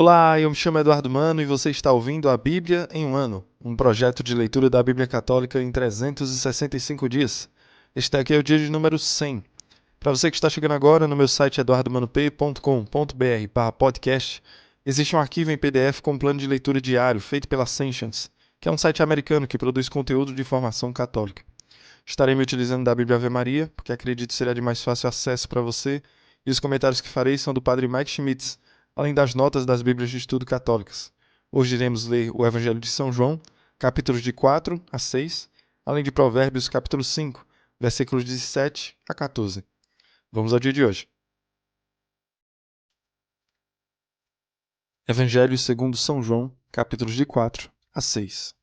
Olá, eu me chamo Eduardo Mano e você está ouvindo a Bíblia em um ano, um projeto de leitura da Bíblia Católica em 365 dias. Este aqui é o dia de número 100. Para você que está chegando agora, no meu site eduardomanop.com.br/podcast, existe um arquivo em PDF com um plano de leitura diário feito pela Ascensions, que é um site americano que produz conteúdo de formação católica. Estarei me utilizando da Bíblia Ave Maria, porque acredito que será de mais fácil acesso para você, e os comentários que farei são do Padre Mike Schmitz, além das notas das Bíblias de Estudo Católicas. Hoje iremos ler o Evangelho de São João, capítulos de 4 a 6, além de Provérbios, capítulo 5, versículos de 7 a 14. Vamos ao dia de hoje. Evangelho segundo São João, capítulos de 4 a 6.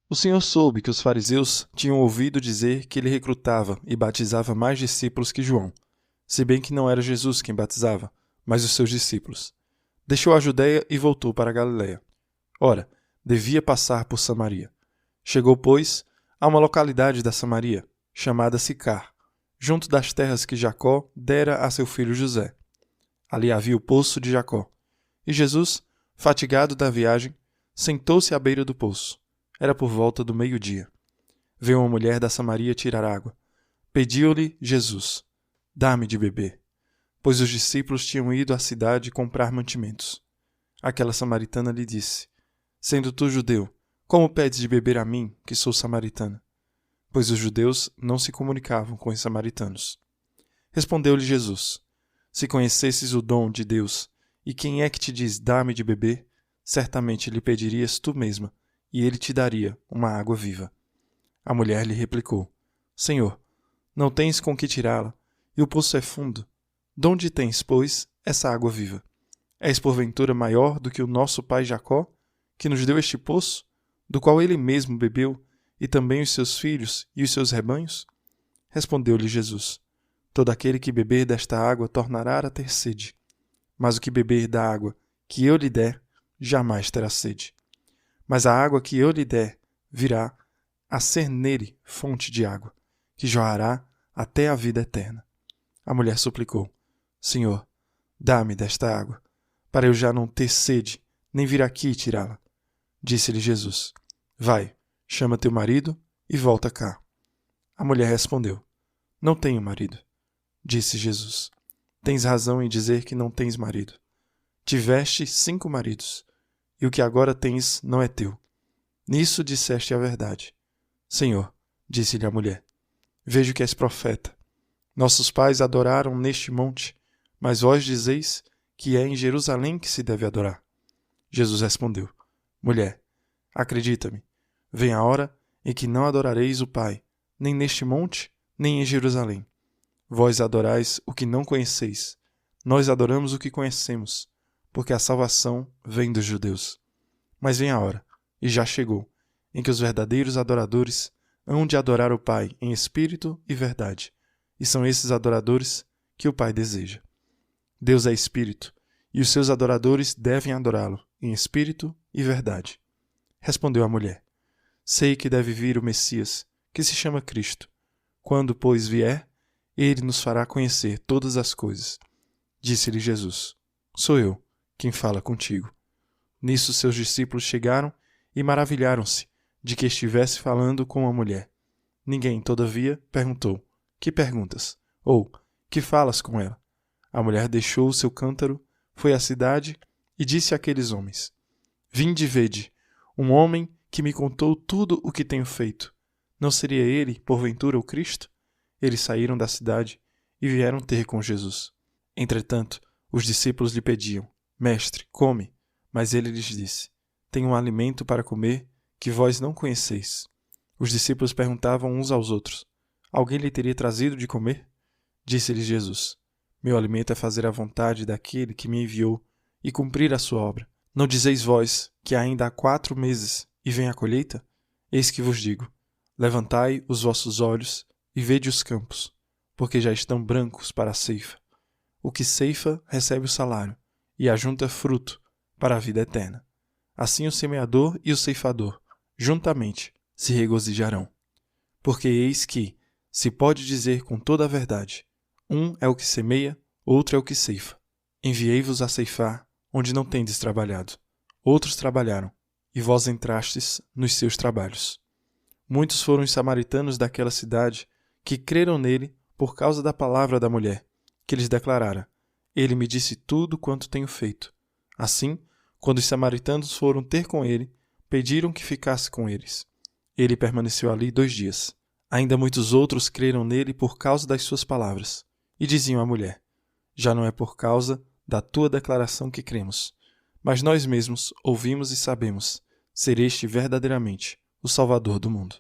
O Senhor soube que os fariseus tinham ouvido dizer que ele recrutava e batizava mais discípulos que João, se bem que não era Jesus quem batizava, mas os seus discípulos. Deixou a Judéia e voltou para a Galiléia. Ora, devia passar por Samaria. Chegou, pois, a uma localidade da Samaria, chamada Sicar, junto das terras que Jacó dera a seu filho José. Ali havia o poço de Jacó. E Jesus, fatigado da viagem, sentou-se à beira do poço. Era por volta do meio-dia. Veio uma mulher da Samaria tirar água. Pediu-lhe Jesus: dá-me de beber, pois os discípulos tinham ido à cidade comprar mantimentos. Aquela samaritana lhe disse: sendo tu judeu, como pedes de beber a mim, que sou samaritana? Pois os judeus não se comunicavam com os samaritanos. Respondeu-lhe Jesus: se conhecesses o dom de Deus, e quem é que te diz dá-me de beber, certamente lhe pedirias tu mesma, e ele te daria uma água viva. A mulher lhe replicou: Senhor, não tens com que tirá-la, e o poço é fundo. Donde tens, pois, essa água viva? És porventura maior do que o nosso pai Jacó, que nos deu este poço, do qual ele mesmo bebeu, e também os seus filhos e os seus rebanhos? Respondeu-lhe Jesus: todo aquele que beber desta água tornará a ter sede, mas o que beber da água que eu lhe der, jamais terá sede. Mas a água que eu lhe der virá a ser nele fonte de água, que jorrará até a vida eterna. A mulher suplicou: Senhor, dá-me desta água, para eu já não ter sede, nem vir aqui tirá-la. Disse-lhe Jesus: vai, chama teu marido e volta cá. A mulher respondeu: não tenho marido. Disse Jesus: tens razão em dizer que não tens marido. Tiveste 5 maridos, e o que agora tens não é teu. Nisso disseste a verdade. Senhor, disse-lhe a mulher, vejo que és profeta. Nossos pais adoraram neste monte, mas vós dizeis que é em Jerusalém que se deve adorar. Jesus respondeu: mulher, acredita-me, vem a hora em que não adorareis o Pai, nem neste monte, nem em Jerusalém. Vós adorais o que não conheceis, nós adoramos o que conhecemos, porque a salvação vem dos judeus. Mas vem a hora, e já chegou, em que os verdadeiros adoradores hão de adorar o Pai em espírito e verdade, e são esses adoradores que o Pai deseja. Deus é espírito, e os seus adoradores devem adorá-lo em espírito e verdade. Respondeu a mulher: sei que deve vir o Messias, que se chama Cristo. Quando, pois, vier, ele nos fará conhecer todas as coisas. Disse-lhe Jesus: sou eu quem fala contigo. Nisso seus discípulos chegaram e maravilharam-se de que estivesse falando com uma mulher. Ninguém, todavia, perguntou: que perguntas? Ou, que falas com ela? A mulher deixou o seu cântaro, foi à cidade e disse àqueles homens: vinde e vede, um homem que me contou tudo o que tenho feito. Não seria ele, porventura, o Cristo? Eles saíram da cidade e vieram ter com Jesus. Entretanto, os discípulos lhe pediam: mestre, come. Mas ele lhes disse: tenho um alimento para comer que vós não conheceis. Os discípulos perguntavam uns aos outros: alguém lhe teria trazido de comer? Disse-lhes Jesus: meu alimento é fazer a vontade daquele que me enviou e cumprir a sua obra. Não dizeis vós que ainda há 4 meses e vem a colheita? Eis que vos digo: levantai os vossos olhos e vede os campos, porque já estão brancos para a ceifa. O que ceifa recebe o salário, e ajunta fruto para a vida eterna. Assim o semeador e o ceifador, juntamente, se regozijarão. Porque eis que, se pode dizer com toda a verdade, um é o que semeia, outro é o que ceifa. Enviei-vos a ceifar onde não tendes trabalhado. Outros trabalharam, e vós entrastes nos seus trabalhos. Muitos foram os samaritanos daquela cidade que creram nele por causa da palavra da mulher, que lhes declarara: Ele me disse tudo quanto tenho feito. Assim, quando os samaritanos foram ter com ele, pediram que ficasse com eles. Ele permaneceu ali 2 dias. Ainda muitos outros creram nele por causa das suas palavras. E diziam à mulher: Já não é por causa da tua declaração que cremos, mas nós mesmos ouvimos e sabemos ser este verdadeiramente o Salvador do mundo.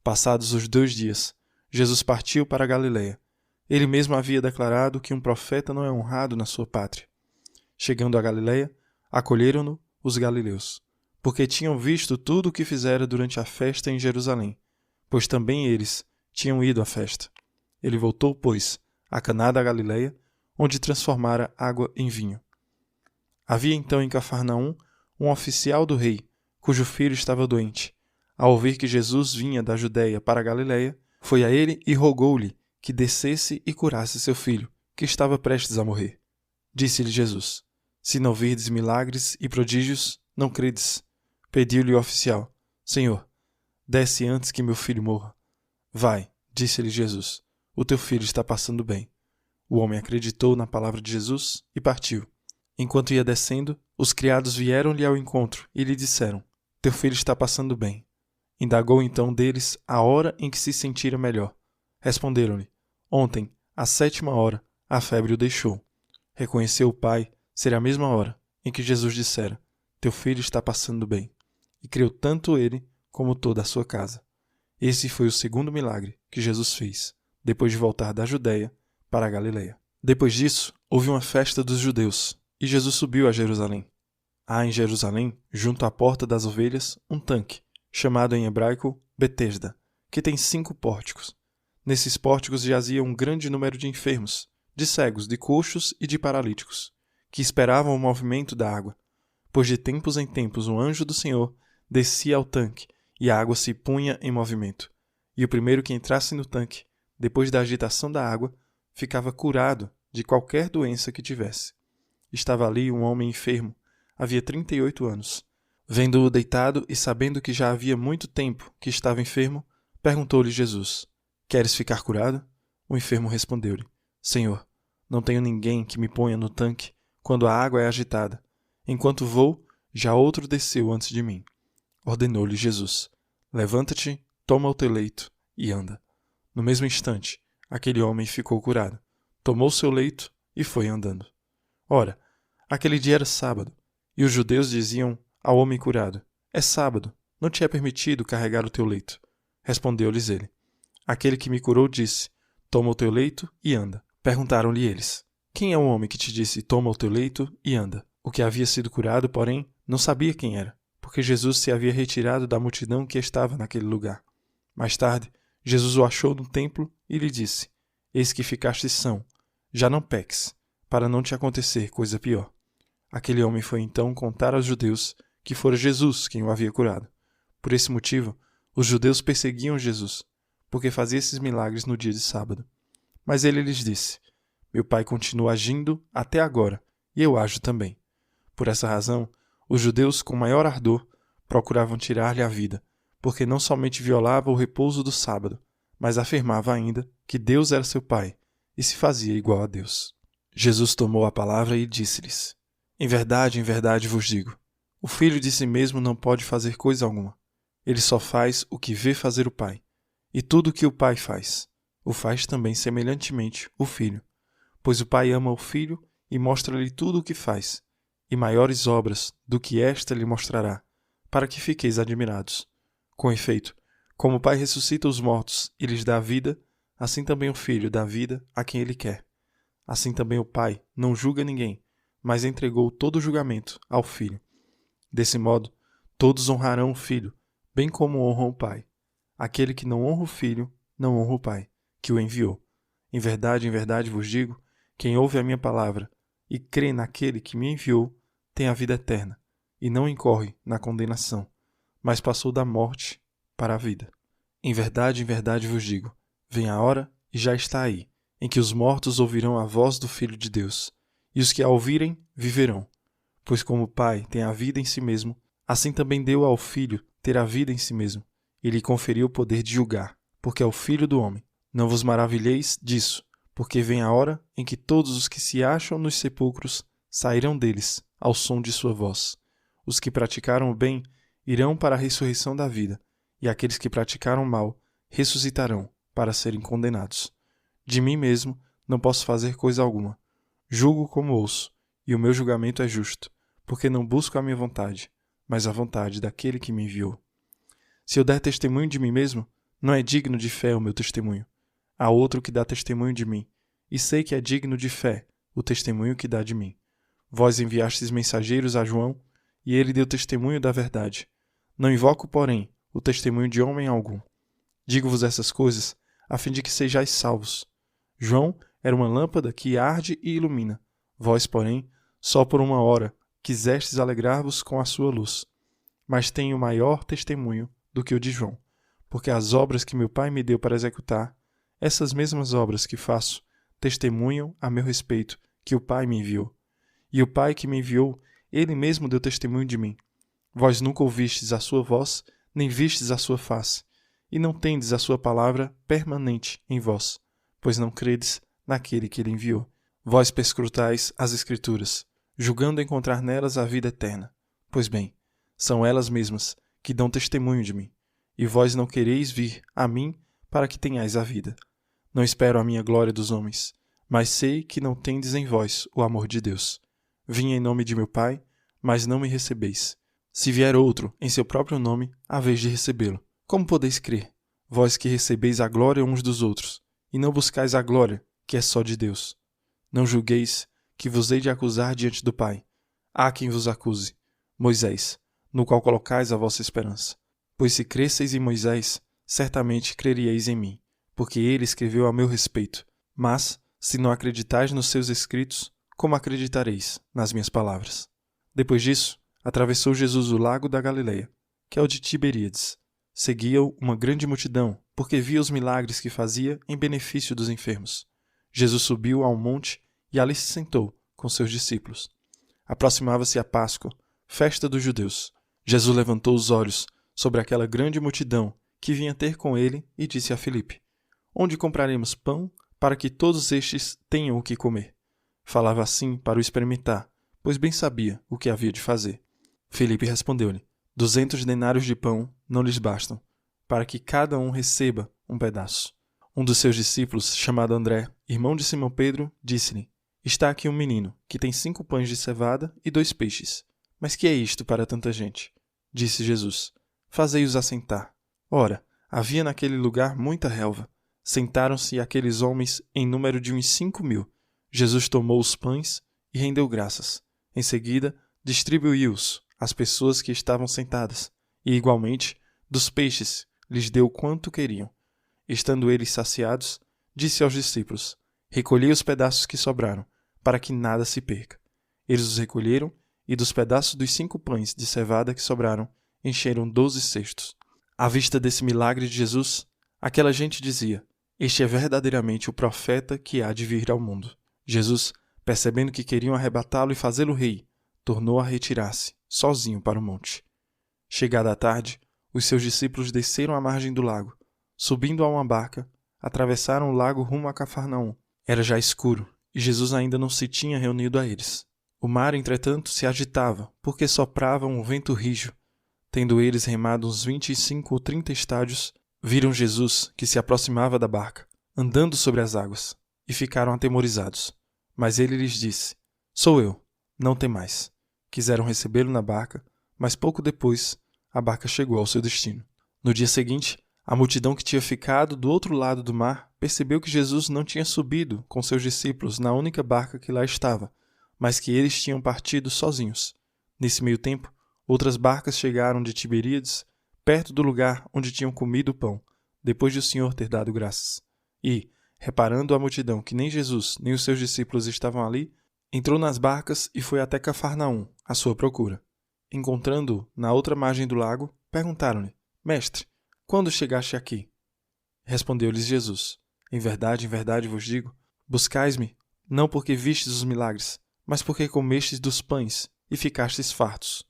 Passados os 2 dias, Jesus partiu para a Galiléia. Ele mesmo havia declarado que um profeta não é honrado na sua pátria. Chegando à Galiléia, acolheram-no os galileus, porque tinham visto tudo o que fizera durante a festa em Jerusalém, pois também eles tinham ido à festa. Ele voltou, pois, a Caná da Galiléia, onde transformara água em vinho. Havia então em Cafarnaum um oficial do rei, cujo filho estava doente. Ao ouvir que Jesus vinha da Judéia para a Galiléia, foi a ele e rogou-lhe que descesse e curasse seu filho, que estava prestes a morrer. Disse-lhe Jesus: Se não virdes milagres e prodígios, não credes. Pediu-lhe o oficial: Senhor, desce antes que meu filho morra. Vai, disse-lhe Jesus, o teu filho está passando bem. O homem acreditou na palavra de Jesus e partiu. Enquanto ia descendo, os criados vieram-lhe ao encontro e lhe disseram: Teu filho está passando bem. Indagou então deles a hora em que se sentira melhor. Responderam-lhe: Ontem, à 7ª hora, a febre o deixou. Reconheceu o pai ser a mesma hora em que Jesus dissera: Teu filho está passando bem. E creu tanto ele como toda a sua casa. Esse foi o 2º milagre que Jesus fez, depois de voltar da Judéia para a Galiléia. Depois disso, houve uma festa dos judeus, e Jesus subiu a Jerusalém. Há em Jerusalém, junto à porta das ovelhas, um tanque, chamado em hebraico Betesda, que tem 5 pórticos. Nesses pórticos jazia um grande número de enfermos, de cegos, de coxos e de paralíticos, que esperavam o movimento da água, pois de tempos em tempos um anjo do Senhor descia ao tanque e a água se punha em movimento. E o primeiro que entrasse no tanque, depois da agitação da água, ficava curado de qualquer doença que tivesse. Estava ali um homem enfermo, havia 38 anos. Vendo-o deitado e sabendo que já havia muito tempo que estava enfermo, perguntou-lhe Jesus: Queres ficar curado? O enfermo respondeu-lhe: Senhor, não tenho ninguém que me ponha no tanque quando a água é agitada. Enquanto vou, já outro desceu antes de mim. Ordenou-lhe Jesus: Levanta-te, toma o teu leito e anda. No mesmo instante, aquele homem ficou curado, tomou seu leito e foi andando. Ora, aquele dia era sábado, e os judeus diziam ao homem curado: É sábado, não te é permitido carregar o teu leito. Respondeu-lhes ele: Aquele que me curou disse: Toma o teu leito e anda. Perguntaram-lhe eles: Quem é o homem que te disse: Toma o teu leito e anda? O que havia sido curado, porém, não sabia quem era, porque Jesus se havia retirado da multidão que estava naquele lugar. Mais tarde, Jesus o achou no templo e lhe disse: Eis que ficaste são, já não peques, para não te acontecer coisa pior. Aquele homem foi então contar aos judeus que fora Jesus quem o havia curado. Por esse motivo, os judeus perseguiam Jesus, porque fazia esses milagres no dia de sábado. Mas ele lhes disse: Meu Pai continua agindo até agora, e eu ajo também. Por essa razão, os judeus, com maior ardor, procuravam tirar-lhe a vida, porque não somente violava o repouso do sábado, mas afirmava ainda que Deus era seu Pai e se fazia igual a Deus. Jesus tomou a palavra e disse-lhes: em verdade vos digo, o filho de si mesmo não pode fazer coisa alguma. Ele só faz o que vê fazer o Pai. E tudo o que o Pai faz, o faz também semelhantemente o Filho. Pois o Pai ama o Filho e mostra-lhe tudo o que faz, e maiores obras do que esta lhe mostrará, para que fiqueis admirados. Com efeito, como o Pai ressuscita os mortos e lhes dá a vida, assim também o Filho dá vida a quem ele quer. Assim também o Pai não julga ninguém, mas entregou todo o julgamento ao Filho. Desse modo, todos honrarão o Filho, bem como honram o Pai. Aquele que não honra o Filho, não honra o Pai, que o enviou. Em verdade vos digo, quem ouve a minha palavra e crê naquele que me enviou, tem a vida eterna, e não incorre na condenação, mas passou da morte para a vida. Em verdade vos digo, vem a hora, e já está aí, em que os mortos ouvirão a voz do Filho de Deus, e os que a ouvirem viverão. Pois como o Pai tem a vida em si mesmo, assim também deu ao Filho ter a vida em si mesmo, e lhe conferiu o poder de julgar, porque é o Filho do homem. Não vos maravilheis disso, porque vem a hora em que todos os que se acham nos sepulcros sairão deles ao som de sua voz. Os que praticaram o bem irão para a ressurreição da vida, e aqueles que praticaram o mal ressuscitarão para serem condenados. De mim mesmo não posso fazer coisa alguma. Julgo como ouço, e o meu julgamento é justo, porque não busco a minha vontade, mas a vontade daquele que me enviou. Se eu der testemunho de mim mesmo, não é digno de fé o meu testemunho. Há outro que dá testemunho de mim, e sei que é digno de fé o testemunho que dá de mim. Vós enviastes mensageiros a João, e ele deu testemunho da verdade. Não invoco, porém, o testemunho de homem algum. Digo-vos essas coisas, a fim de que sejais salvos. João era uma lâmpada que arde e ilumina. Vós, porém, só por uma hora quisestes alegrar-vos com a sua luz. Mas tenho maior testemunho do que o de João, porque as obras que meu Pai me deu para executar, essas mesmas obras que faço, testemunham a meu respeito que o Pai me enviou. E o Pai que me enviou, ele mesmo deu testemunho de mim. Vós nunca ouvistes a sua voz, nem vistes a sua face, e não tendes a sua palavra permanente em vós, pois não credes naquele que ele enviou. Vós perscrutais as Escrituras, julgando encontrar nelas a vida eterna. Pois bem, são elas mesmas que dão testemunho de mim, e vós não quereis vir a mim para que tenhais a vida. Não espero a minha glória dos homens, mas sei que não tendes em vós o amor de Deus. Vim em nome de meu Pai, mas não me recebeis. Se vier outro em seu próprio nome, haveis de recebê-lo. Como podeis crer, vós que recebeis a glória uns dos outros, e não buscais a glória que é só de Deus? Não julgueis que vos hei de acusar diante do Pai. Há quem vos acuse, Moisés, no qual colocais a vossa esperança. Pois se cresseis em Moisés, certamente creríeis em mim, porque ele escreveu a meu respeito. Mas, se não acreditais nos seus escritos, como acreditareis nas minhas palavras? Depois disso, atravessou Jesus o lago da Galileia, que é o de Tiberíades. Seguia-o uma grande multidão, porque via os milagres que fazia em benefício dos enfermos. Jesus subiu a um monte e ali se sentou com seus discípulos. Aproximava-se a Páscoa, festa dos judeus. Jesus levantou os olhos sobre aquela grande multidão que vinha ter com ele e disse a Filipe: Onde compraremos pão para que todos estes tenham o que comer? Falava assim para o experimentar, pois bem sabia o que havia de fazer. Filipe respondeu-lhe: 200 denários de pão não lhes bastam, para que cada um receba um pedaço. Um dos seus discípulos, chamado André, irmão de Simão Pedro, disse-lhe: Está aqui um menino, que tem 5 pães de cevada e 2 peixes. Mas que é isto para tanta gente? Disse Jesus: Fazei-os assentar. Ora, havia naquele lugar muita relva. Sentaram-se aqueles homens em número de uns 5.000. Jesus tomou os pães e rendeu graças. Em seguida, distribuiu-os às pessoas que estavam sentadas, e igualmente, dos peixes lhes deu quanto queriam. Estando eles saciados, disse aos discípulos: Recolhei os pedaços que sobraram, para que nada se perca. Eles os recolheram, e dos pedaços dos 5 pães de cevada que sobraram, encheram 12 cestos. À vista desse milagre de Jesus, aquela gente dizia: Este é verdadeiramente o profeta que há de vir ao mundo. Jesus, percebendo que queriam arrebatá-lo e fazê-lo rei, tornou a retirar-se, sozinho para o monte. Chegada a tarde, os seus discípulos desceram à margem do lago. Subindo a uma barca, atravessaram o lago rumo a Cafarnaum. Era já escuro, e Jesus ainda não se tinha reunido a eles. O mar, entretanto, se agitava, porque soprava um vento rijo. Tendo eles remado uns 25 ou 30 estádios, viram Jesus, que se aproximava da barca, andando sobre as águas, e ficaram atemorizados. Mas ele lhes disse: Sou eu, não temais. Quiseram recebê-lo na barca, mas pouco depois a barca chegou ao seu destino. No dia seguinte, a multidão que tinha ficado do outro lado do mar percebeu que Jesus não tinha subido com seus discípulos na única barca que lá estava, mas que eles tinham partido sozinhos. Nesse meio tempo, outras barcas chegaram de Tiberíades, perto do lugar onde tinham comido o pão, depois de o Senhor ter dado graças. E, reparando a multidão que nem Jesus nem os seus discípulos estavam ali, entrou nas barcas e foi até Cafarnaum, à sua procura. Encontrando-o na outra margem do lago, perguntaram-lhe: Mestre, quando chegaste aqui? Respondeu-lhes Jesus: em verdade vos digo, buscais-me, não porque vistes os milagres, mas porque comestes dos pães e ficastes fartos.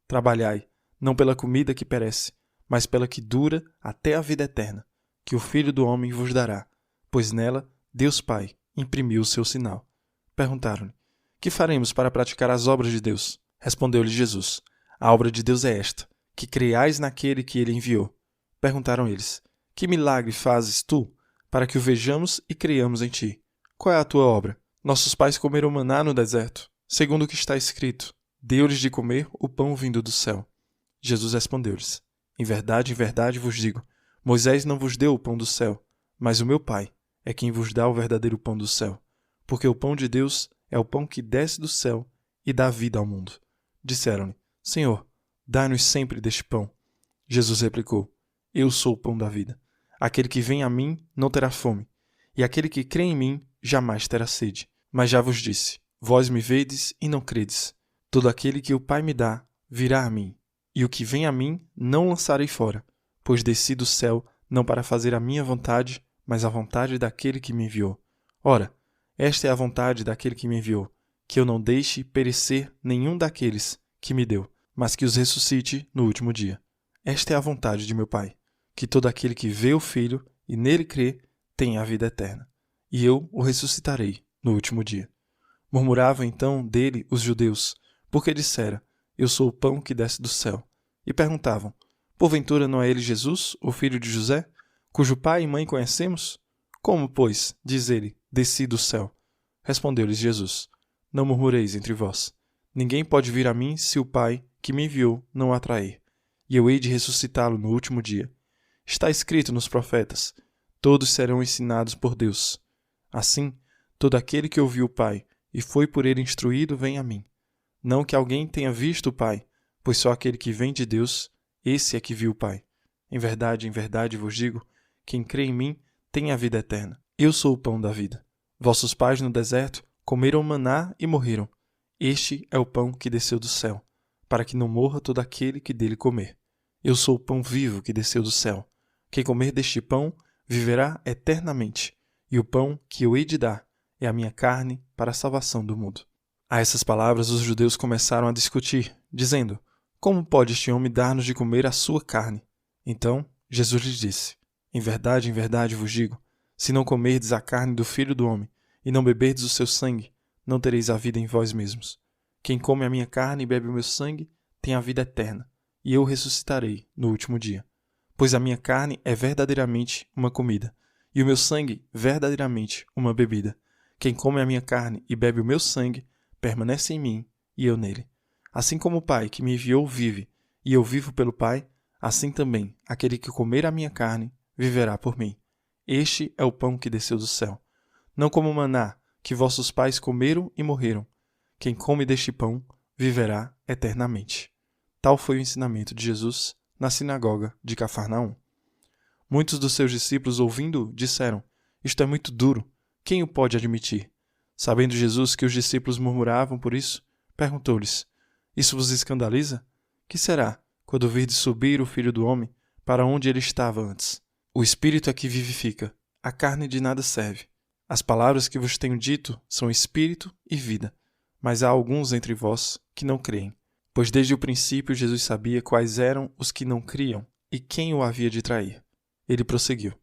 Trabalhai, não pela comida que perece, mas pela que dura até a vida eterna, que o Filho do Homem vos dará, pois nela Deus Pai imprimiu o seu sinal. Perguntaram-lhe: que faremos para praticar as obras de Deus? Respondeu-lhe Jesus: a obra de Deus é esta, que creiais naquele que ele enviou. Perguntaram eles: que milagre fazes tu, para que o vejamos e creiamos em ti? Qual é a tua obra? Nossos pais comeram maná no deserto, segundo o que está escrito: deu-lhes de comer o pão vindo do céu. Jesus respondeu-lhes: em verdade vos digo, Moisés não vos deu o pão do céu, mas o meu Pai é quem vos dá o verdadeiro pão do céu. Porque o pão de Deus é o pão que desce do céu e dá vida ao mundo. Disseram-lhe: Senhor, dá-nos sempre deste pão. Jesus replicou: eu sou o pão da vida. Aquele que vem a mim não terá fome, e aquele que crê em mim jamais terá sede. Mas já vos disse: vós me vedes e não credes. Todo aquele que o Pai me dá virá a mim, e o que vem a mim não lançarei fora, pois desci do céu não para fazer a minha vontade, mas a vontade daquele que me enviou. Ora, esta é a vontade daquele que me enviou, que eu não deixe perecer nenhum daqueles que me deu, mas que os ressuscite no último dia. Esta é a vontade de meu Pai, que todo aquele que vê o Filho e nele crê tenha a vida eterna, e eu o ressuscitarei no último dia. Murmuravam então dele os judeus, porque dissera: eu sou o pão que desce do céu. E perguntavam: porventura não é ele Jesus, o filho de José, cujo pai e mãe conhecemos? Como, pois, diz ele: desci do céu? Respondeu-lhes Jesus: não murmureis entre vós. Ninguém pode vir a mim se o Pai que me enviou não o atrair, e eu hei de ressuscitá-lo no último dia. Está escrito nos profetas: todos serão ensinados por Deus. Assim, todo aquele que ouviu o Pai e foi por ele instruído vem a mim. Não que alguém tenha visto o Pai, pois só aquele que vem de Deus, esse é que viu o Pai. Em verdade vos digo, quem crê em mim tem a vida eterna. Eu sou o pão da vida. Vossos pais no deserto comeram maná e morreram. Este é o pão que desceu do céu, para que não morra todo aquele que dele comer. Eu sou o pão vivo que desceu do céu. Quem comer deste pão viverá eternamente, e o pão que eu hei de dar é a minha carne para a salvação do mundo. A essas palavras os judeus começaram a discutir, dizendo: como pode este homem dar-nos de comer a sua carne? Então Jesus lhes disse: em verdade vos digo, se não comerdes a carne do Filho do Homem e não beberdes o seu sangue, não tereis a vida em vós mesmos. Quem come a minha carne e bebe o meu sangue tem a vida eterna, e eu o ressuscitarei no último dia. Pois a minha carne é verdadeiramente uma comida, e o meu sangue verdadeiramente uma bebida. Quem come a minha carne e bebe o meu sangue permanece em mim e eu nele. Assim como o Pai que me enviou vive, e eu vivo pelo Pai, assim também aquele que comer a minha carne viverá por mim. Este é o pão que desceu do céu. Não como o maná, que vossos pais comeram e morreram. Quem come deste pão viverá eternamente. Tal foi o ensinamento de Jesus na sinagoga de Cafarnaum. Muitos dos seus discípulos, ouvindo, disseram: isto é muito duro, quem o pode admitir? Sabendo Jesus que os discípulos murmuravam por isso, perguntou-lhes: isso vos escandaliza? Que será, quando virdes subir o Filho do Homem para onde ele estava antes? O Espírito é que vivifica, a carne de nada serve. As palavras que vos tenho dito são Espírito e vida, mas há alguns entre vós que não creem. Pois desde o princípio Jesus sabia quais eram os que não criam e quem o havia de trair. Ele prosseguiu: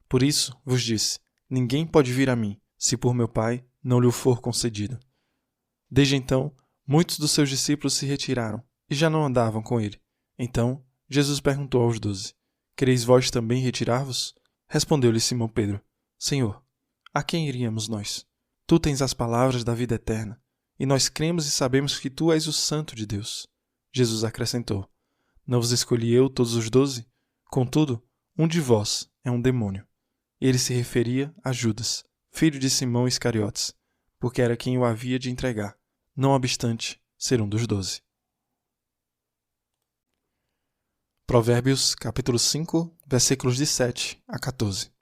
por isso vos disse, ninguém pode vir a mim, se por meu Pai não lhe for concedido. Desde então, muitos dos seus discípulos se retiraram e já não andavam com ele. Então, Jesus perguntou aos 12, quereis vós também retirar-vos? Respondeu-lhe Simão Pedro: Senhor, a quem iríamos nós? Tu tens as palavras da vida eterna, e nós cremos e sabemos que tu és o Santo de Deus. Jesus acrescentou: não vos escolhi eu todos os 12? Contudo, um de vós é um demônio. Ele se referia a Judas, filho de Simão Iscariotes, porque era quem o havia de entregar, não obstante ser um dos 12. Provérbios, capítulo 5, versículos de 7 a 14.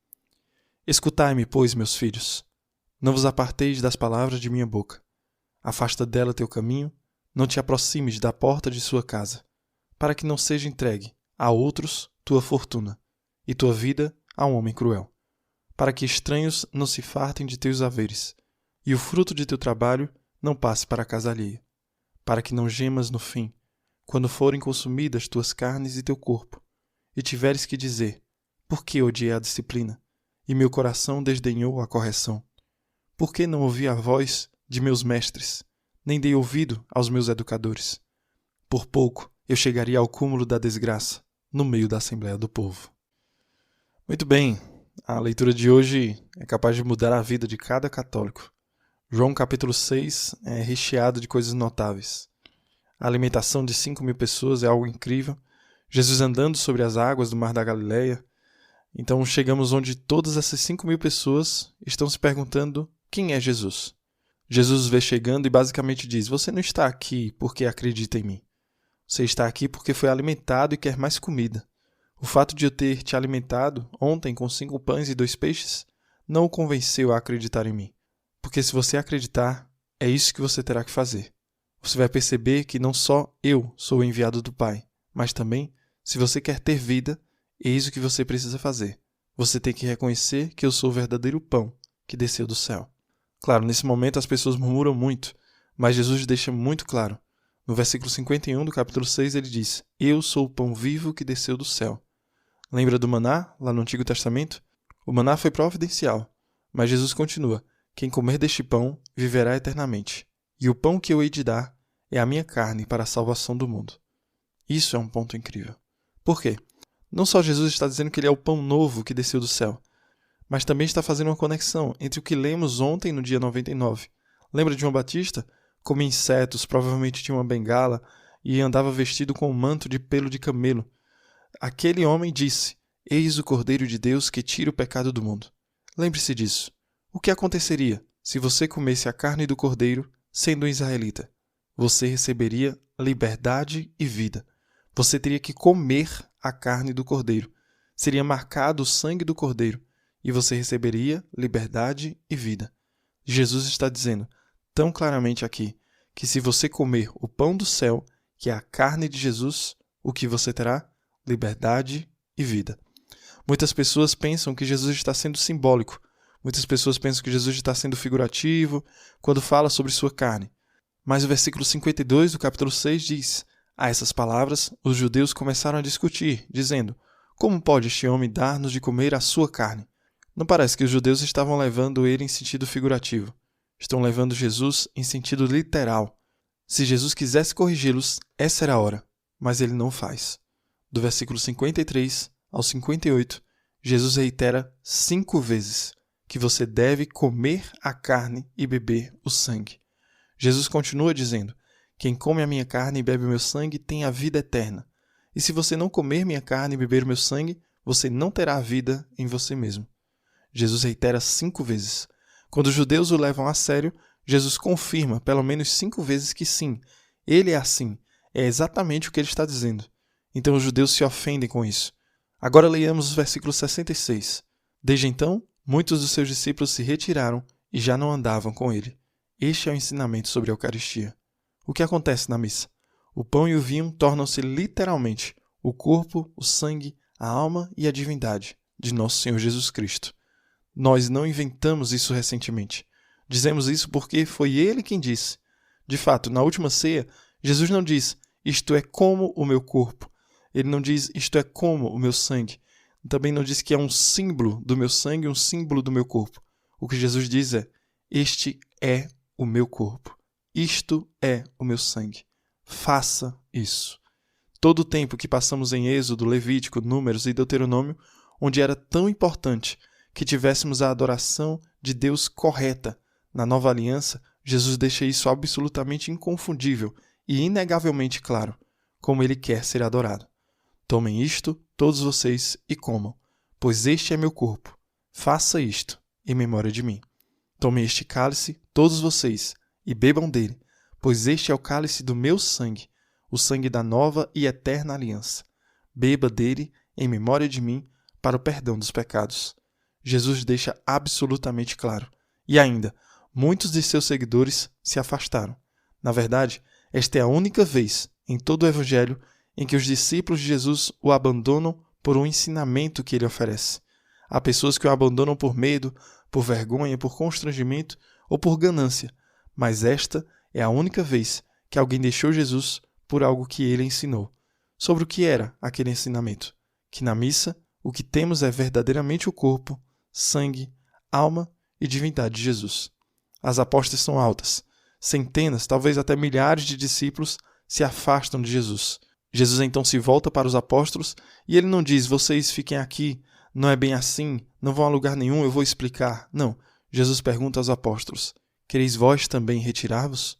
Escutai-me, pois, meus filhos, não vos aparteis das palavras de minha boca. Afasta dela teu caminho, não te aproximes da porta de sua casa, para que não seja entregue a outros tua fortuna, e tua vida a um homem cruel, para que estranhos não se fartem de teus haveres, e o fruto de teu trabalho não passe para a casa alheia, para que não gemas no fim, quando forem consumidas tuas carnes e teu corpo, e tiveres que dizer: por que odiei a disciplina, e meu coração desdenhou a correção? Por que não ouvi a voz de meus mestres, nem dei ouvido aos meus educadores? Por pouco eu chegaria ao cúmulo da desgraça, no meio da Assembleia do Povo. Muito bem, a leitura de hoje é capaz de mudar a vida de cada católico. João capítulo 6 é recheado de coisas notáveis. A alimentação de 5.000 pessoas é algo incrível. Jesus andando sobre as águas do Mar da Galileia. Então chegamos onde todas essas 5.000 pessoas estão se perguntando quem é Jesus. Jesus vê chegando e basicamente diz: você não está aqui porque acredita em mim. Você está aqui porque foi alimentado e quer mais comida. O fato de eu ter te alimentado ontem com 5 pães e 2 peixes não o convenceu a acreditar em mim. Porque se você acreditar, é isso que você terá que fazer. Você vai perceber que não só eu sou o enviado do Pai, mas também, se você quer ter vida, eis o que você precisa fazer. Você tem que reconhecer que eu sou o verdadeiro pão que desceu do céu. Claro, nesse momento as pessoas murmuram muito, mas Jesus deixa muito claro. No versículo 51 do capítulo 6 ele diz: eu sou o pão vivo que desceu do céu. Lembra do maná, lá no Antigo Testamento? O maná foi providencial, mas Jesus continua: quem comer deste pão viverá eternamente, e o pão que eu hei de dar é a minha carne para a salvação do mundo. Isso é um ponto incrível. Por quê? Não só Jesus está dizendo que ele é o pão novo que desceu do céu, mas também está fazendo uma conexão entre o que lemos ontem no dia 99. Lembra de João Batista? Comia insetos, provavelmente tinha uma bengala e andava vestido com um manto de pelo de camelo. Aquele homem disse: eis o Cordeiro de Deus que tira o pecado do mundo. Lembre-se disso. O que aconteceria se você comesse a carne do Cordeiro sendo um israelita? Você receberia liberdade e vida. Você teria que comer a carne do Cordeiro. Seria marcado o sangue do Cordeiro e você receberia liberdade e vida. Jesus está dizendo tão claramente aqui que se você comer o pão do céu, que é a carne de Jesus, o que você terá? Liberdade e vida. Muitas pessoas pensam que Jesus está sendo simbólico. Muitas pessoas pensam que Jesus está sendo figurativo quando fala sobre sua carne. Mas o versículo 52 do capítulo 6 diz: a essas palavras, os judeus começaram a discutir, dizendo: como pode este homem dar-nos de comer a sua carne? Não parece que os judeus estavam levando ele em sentido figurativo. Estão levando Jesus em sentido literal. Se Jesus quisesse corrigi-los, essa era a hora, mas ele não faz. Do versículo 53 ao 58, Jesus reitera 5 vezes que você deve comer a carne e beber o sangue. Jesus continua dizendo: quem come a minha carne e bebe o meu sangue tem a vida eterna. E se você não comer minha carne e beber o meu sangue, você não terá a vida em você mesmo. Jesus reitera 5 vezes. Quando os judeus o levam a sério, Jesus confirma pelo menos 5 vezes que sim, ele é assim. É exatamente o que ele está dizendo. Então os judeus se ofendem com isso. Agora leiamos os versículos 66. Desde então, muitos dos seus discípulos se retiraram e já não andavam com ele. Este é o ensinamento sobre a Eucaristia. O que acontece na missa? O pão e o vinho tornam-se literalmente o corpo, o sangue, a alma e a divindade de nosso Senhor Jesus Cristo. Nós não inventamos isso recentemente. Dizemos isso porque foi ele quem disse. De fato, na última ceia, Jesus não diz: isto é como o meu corpo. Ele não diz: isto é como o meu sangue. Também não diz que é um símbolo do meu sangue, um símbolo do meu corpo. O que Jesus diz é: este é o meu corpo. Isto é o meu sangue. Faça isso. Todo o tempo que passamos em Êxodo, Levítico, Números e Deuteronômio, onde era tão importante que tivéssemos a adoração de Deus correta, na nova aliança, Jesus deixa isso absolutamente inconfundível e inegavelmente claro, como ele quer ser adorado. Tomem isto, todos vocês, e comam, pois este é meu corpo. Faça isto, em memória de mim. Tomem este cálice, todos vocês, e bebam dele, pois este é o cálice do meu sangue, o sangue da nova e eterna aliança. Beba dele, em memória de mim, para o perdão dos pecados. Jesus deixa absolutamente claro. E ainda, muitos de seus seguidores se afastaram. Na verdade, esta é a única vez em todo o Evangelho em que os discípulos de Jesus o abandonam por um ensinamento que ele oferece. Há pessoas que o abandonam por medo, por vergonha, por constrangimento ou por ganância, mas esta é a única vez que alguém deixou Jesus por algo que ele ensinou. Sobre o que era aquele ensinamento? Que na missa, o que temos é verdadeiramente o corpo, sangue, alma e divindade de Jesus. As apostas são altas. Centenas, talvez até milhares de discípulos se afastam de Jesus. Jesus então se volta para os apóstolos e ele não diz, vocês fiquem aqui, não é bem assim, não vão a lugar nenhum, eu vou explicar. Não, Jesus pergunta aos apóstolos, quereis vós também retirar-vos?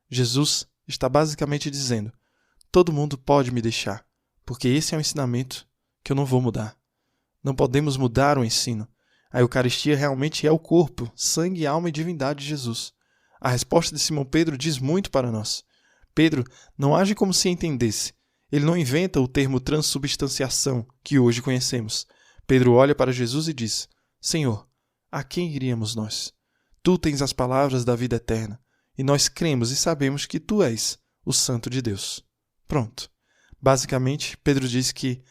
Jesus está basicamente dizendo, todo mundo pode me deixar, porque esse é um ensinamento que eu não vou mudar. Não podemos mudar o ensino. A Eucaristia realmente é o corpo, sangue, alma e divindade de Jesus. A resposta de Simão Pedro diz muito para nós. Pedro não age como se entendesse. Ele não inventa o termo transubstanciação que hoje conhecemos. Pedro olha para Jesus e diz, Senhor, a quem iríamos nós? Tu tens as palavras da vida eterna, e nós cremos e sabemos que tu és o Santo de Deus. Pronto. Basicamente, Pedro diz que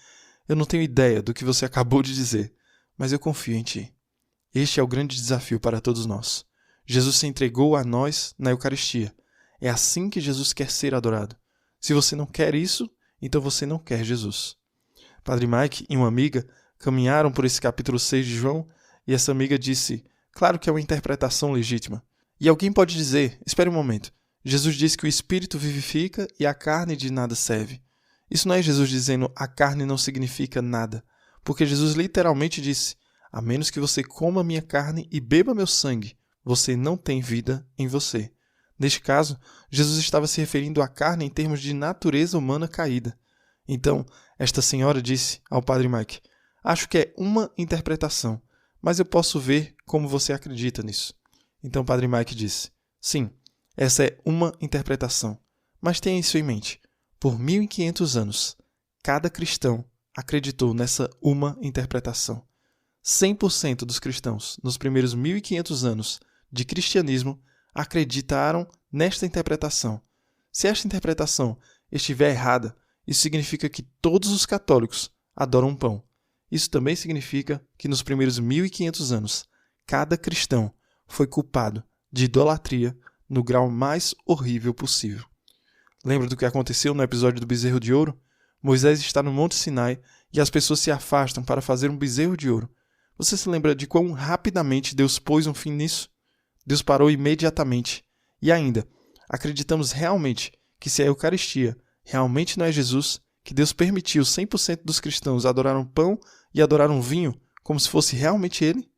eu não tenho ideia do que você acabou de dizer, mas eu confio em ti. Este é o grande desafio para todos nós. Jesus se entregou a nós na Eucaristia. É assim que Jesus quer ser adorado. Se você não quer isso, então você não quer Jesus. Padre Mike e uma amiga caminharam por esse capítulo 6 de João e essa amiga disse, claro que é uma interpretação legítima. E alguém pode dizer, espere um momento, Jesus disse que o Espírito vivifica e a carne de nada serve. Isso não é Jesus dizendo a carne não significa nada, porque Jesus literalmente disse, a menos que você coma minha carne e beba meu sangue, você não tem vida em você. Neste caso, Jesus estava se referindo à carne em termos de natureza humana caída. Então, esta senhora disse ao Padre Mike, acho que é uma interpretação, mas eu posso ver como você acredita nisso. Então o Padre Mike disse, sim, essa é uma interpretação, mas tenha isso em mente. Por 1500 anos, cada cristão acreditou nessa uma interpretação. 100% dos cristãos, nos primeiros 1500 anos de cristianismo, acreditaram nesta interpretação. Se esta interpretação estiver errada, isso significa que todos os católicos adoram pão. Isso também significa que nos primeiros 1500 anos, cada cristão foi culpado de idolatria no grau mais horrível possível. Lembra do que aconteceu no episódio do bezerro de ouro? Moisés está no Monte Sinai e as pessoas se afastam para fazer um bezerro de ouro. Você se lembra de quão rapidamente Deus pôs um fim nisso? Deus parou imediatamente. E ainda, acreditamos realmente que se a Eucaristia realmente não é Jesus, que Deus permitiu 100% dos cristãos adoraram pão e adoraram vinho como se fosse realmente Ele?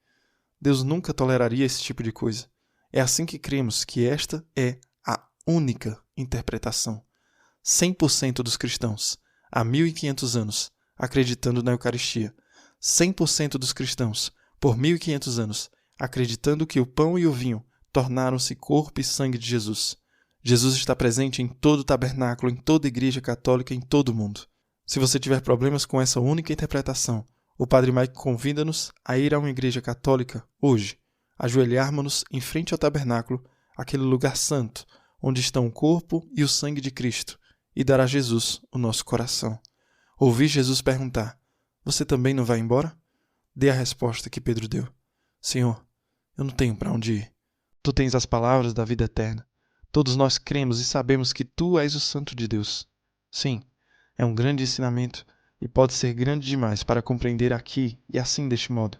Deus nunca toleraria esse tipo de coisa. É assim que cremos que esta é a única interpretação. 100% dos cristãos, há 1500 anos, acreditando na Eucaristia. 100% dos cristãos, por 1500 anos, acreditando que o pão e o vinho tornaram-se corpo e sangue de Jesus. Jesus está presente em todo o tabernáculo, em toda a igreja católica, em todo o mundo. Se você tiver problemas com essa única interpretação, o Padre Mike convida-nos a ir a uma igreja católica hoje, ajoelharmos-nos em frente ao tabernáculo, aquele lugar santo, onde estão o corpo e o sangue de Cristo, e dar a Jesus o nosso coração. Ouvir Jesus perguntar, você também não vai embora? Dê a resposta que Pedro deu. Senhor, eu não tenho para onde ir. Tu tens as palavras da vida eterna. Todos nós cremos e sabemos que Tu és o Santo de Deus. Sim, é um grande ensinamento e pode ser grande demais para compreender aqui e assim deste modo.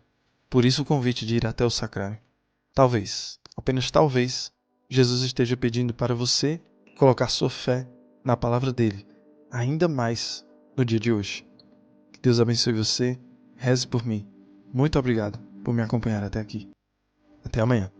Por isso o convite de ir até o sacrário. Talvez, apenas talvez, Jesus esteja pedindo para você colocar sua fé na palavra dele, ainda mais no dia de hoje. Que Deus abençoe você, reze por mim. Muito obrigado por me acompanhar até aqui. Até amanhã.